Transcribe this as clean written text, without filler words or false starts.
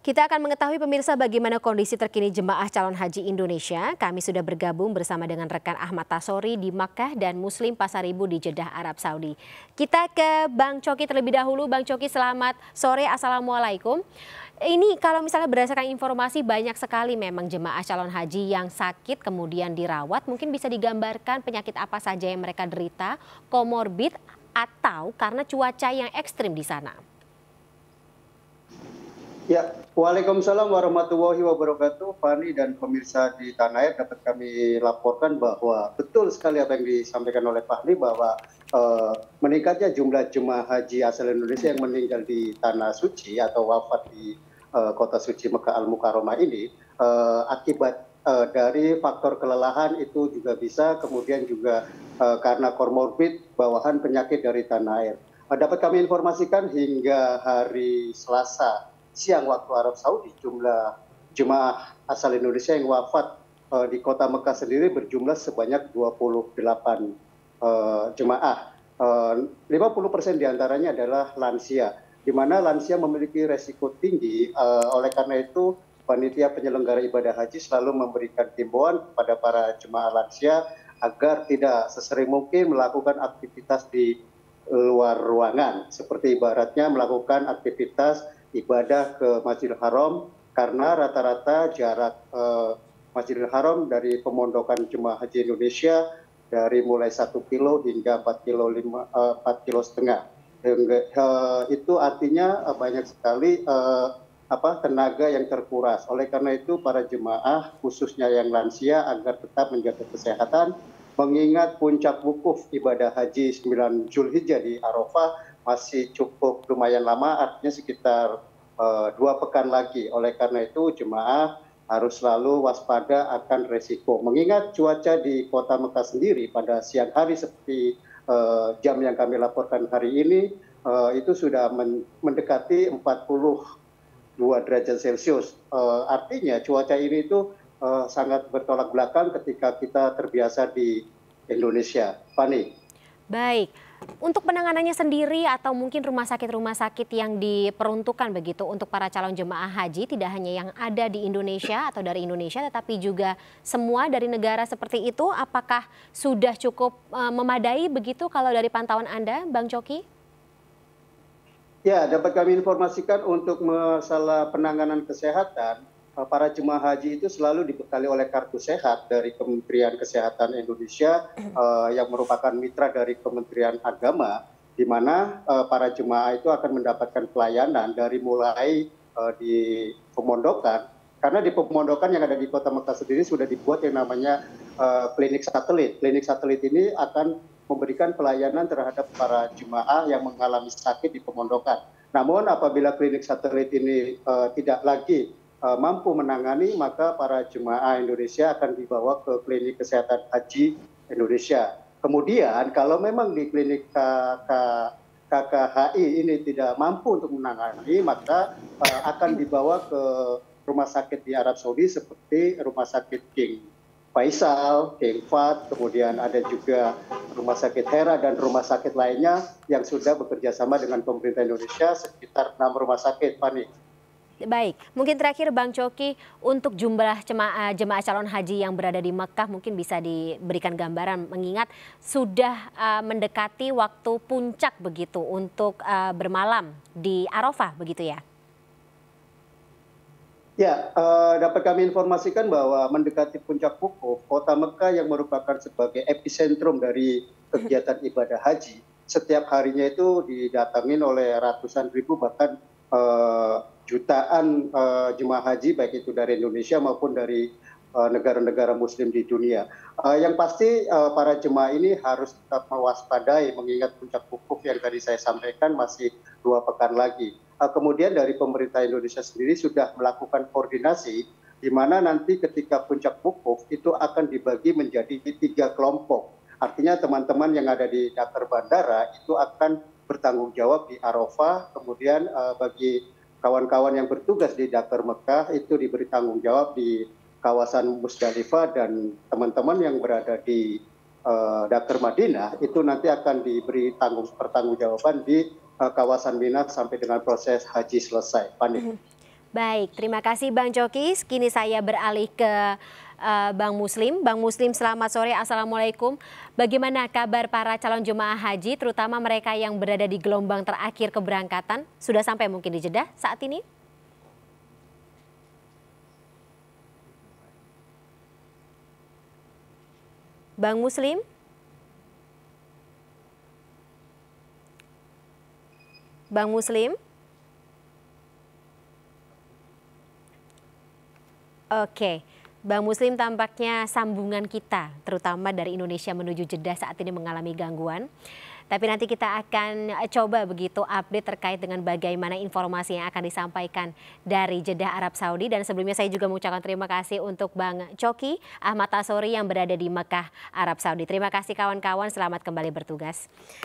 Kita akan mengetahui pemirsa bagaimana kondisi terkini jemaah calon haji Indonesia. Kami sudah bergabung bersama dengan rekan Ahmad Tasori di Makkah dan Muslim Pasaribu di Jeddah, Arab Saudi. Kita ke Bang Coki terlebih dahulu. Bang Coki, selamat sore. Assalamualaikum. Ini kalau misalnya berdasarkan informasi banyak sekali memang jemaah calon haji yang sakit kemudian dirawat. Mungkin bisa digambarkan penyakit apa saja yang mereka derita, komorbid atau karena cuaca yang ekstrim di sana. Ya, Waalaikumsalam warahmatullahi wabarakatuh. Fani dan pemirsa di tanah air, dapat kami laporkan bahwa betul sekali apa yang disampaikan oleh Fahri bahwa meningkatnya jumlah jemaah haji asal Indonesia yang meninggal di tanah suci atau wafat di kota suci Mekah Al-Mukarramah ini akibat dari faktor kelelahan itu juga bisa, kemudian juga karena komorbid bawahan penyakit dari tanah air. Dapat kami informasikan hingga hari Selasa siang waktu Arab Saudi, jumlah jemaah asal Indonesia yang wafat di kota Mekah sendiri berjumlah sebanyak 28 jemaah. 50% diantaranya adalah lansia, di mana lansia memiliki resiko tinggi. Oleh karena itu, panitia penyelenggara ibadah haji selalu memberikan himbauan kepada para jemaah lansia agar tidak sesering mungkin melakukan aktivitas di luar ruangan, seperti ibaratnya melakukan aktivitas ibadah ke Masjidil Haram, karena rata-rata jarak Masjidil Haram dari pemondokan jemaah haji Indonesia dari mulai 1 kilo hingga 4,5 kilo. Itu artinya banyak sekali tenaga yang terkuras. Oleh karena itu para jemaah khususnya yang lansia agar tetap menjaga kesehatan, mengingat puncak wukuf ibadah haji 9 Zulhijjah di Arafah masih cukup lumayan lama, artinya sekitar 2 pekan lagi. Oleh karena itu jemaah harus selalu waspada akan resiko. Mengingat cuaca di kota Mekah sendiri pada siang hari seperti jam yang kami laporkan hari ini itu sudah mendekati 42 derajat Celcius. Artinya cuaca ini itu sangat bertolak belakang ketika kita terbiasa di Indonesia. Fani. Baik, untuk penanganannya sendiri atau mungkin rumah sakit yang diperuntukkan begitu untuk para calon jemaah haji, tidak hanya yang ada di Indonesia atau dari Indonesia, tetapi juga semua dari negara seperti itu, apakah sudah cukup memadai begitu kalau dari pantauan Anda, Bang Coki? Ya, dapat kami informasikan untuk masalah penanganan kesehatan, para jemaah haji itu selalu dibekali oleh kartu sehat dari Kementerian Kesehatan Indonesia yang merupakan mitra dari Kementerian Agama, di mana para jemaah itu akan mendapatkan pelayanan dari mulai di pemondokan, karena di pemondokan yang ada di kota Mekah sendiri sudah dibuat yang namanya klinik satelit. Klinik satelit ini akan memberikan pelayanan terhadap para jemaah yang mengalami sakit di pemondokan. Namun apabila klinik satelit ini tidak lagi mampu menangani, maka para jemaah Indonesia akan dibawa ke klinik kesehatan haji Indonesia. Kemudian kalau memang di klinik KKHI ini tidak mampu untuk menangani, maka akan dibawa ke rumah sakit di Arab Saudi seperti rumah sakit King Faisal, King Fahd, kemudian ada juga rumah sakit Hera dan rumah sakit lainnya yang sudah bekerja sama dengan pemerintah Indonesia, sekitar 6 rumah sakit, Fani. Baik, mungkin terakhir Bang Coki, untuk jumlah jemaah calon haji yang berada di Mekah mungkin bisa diberikan gambaran, mengingat sudah mendekati waktu puncak begitu untuk bermalam di Arafah begitu ya? Ya, dapat kami informasikan bahwa mendekati puncak wukuf, kota Mekah yang merupakan sebagai epicentrum dari kegiatan ibadah haji, setiap harinya itu didatangin oleh ratusan ribu bahkan jutaan jemaah haji, baik itu dari Indonesia maupun dari negara-negara muslim di dunia. Yang pasti para jemaah ini harus tetap mewaspadai, mengingat puncak wukuf yang tadi saya sampaikan masih 2 pekan lagi. Kemudian dari pemerintah Indonesia sendiri sudah melakukan koordinasi, di mana nanti ketika puncak wukuf itu akan dibagi menjadi 3 kelompok. Artinya teman-teman yang ada di Dakar Bandara itu akan bertanggung jawab di Arafah, kemudian bagi kawan-kawan yang bertugas di Dakar Mekah itu diberi tanggung jawab di kawasan Musdalifah, dan teman-teman yang berada di Dakar Madinah itu nanti akan diberi pertanggungjawaban di kawasan Mina sampai dengan proses haji selesai. Fani. Baik, terima kasih Bang Coki. Kini saya beralih ke Bang Muslim. Bang Muslim, selamat sore. Assalamualaikum. Bagaimana kabar para calon jemaah haji, terutama mereka yang berada di gelombang terakhir keberangkatan? Sudah sampai mungkin di Jeddah saat ini? Bang Muslim? Bang Muslim? Oke, Bang Muslim, tampaknya sambungan kita, terutama dari Indonesia menuju Jeddah saat ini mengalami gangguan. Tapi nanti kita akan coba begitu update terkait dengan bagaimana informasi yang akan disampaikan dari Jeddah Arab Saudi. Dan sebelumnya saya juga mengucapkan terima kasih untuk Bang Coki Ahmad Tasori yang berada di Mekah, Arab Saudi. Terima kasih kawan-kawan, selamat kembali bertugas.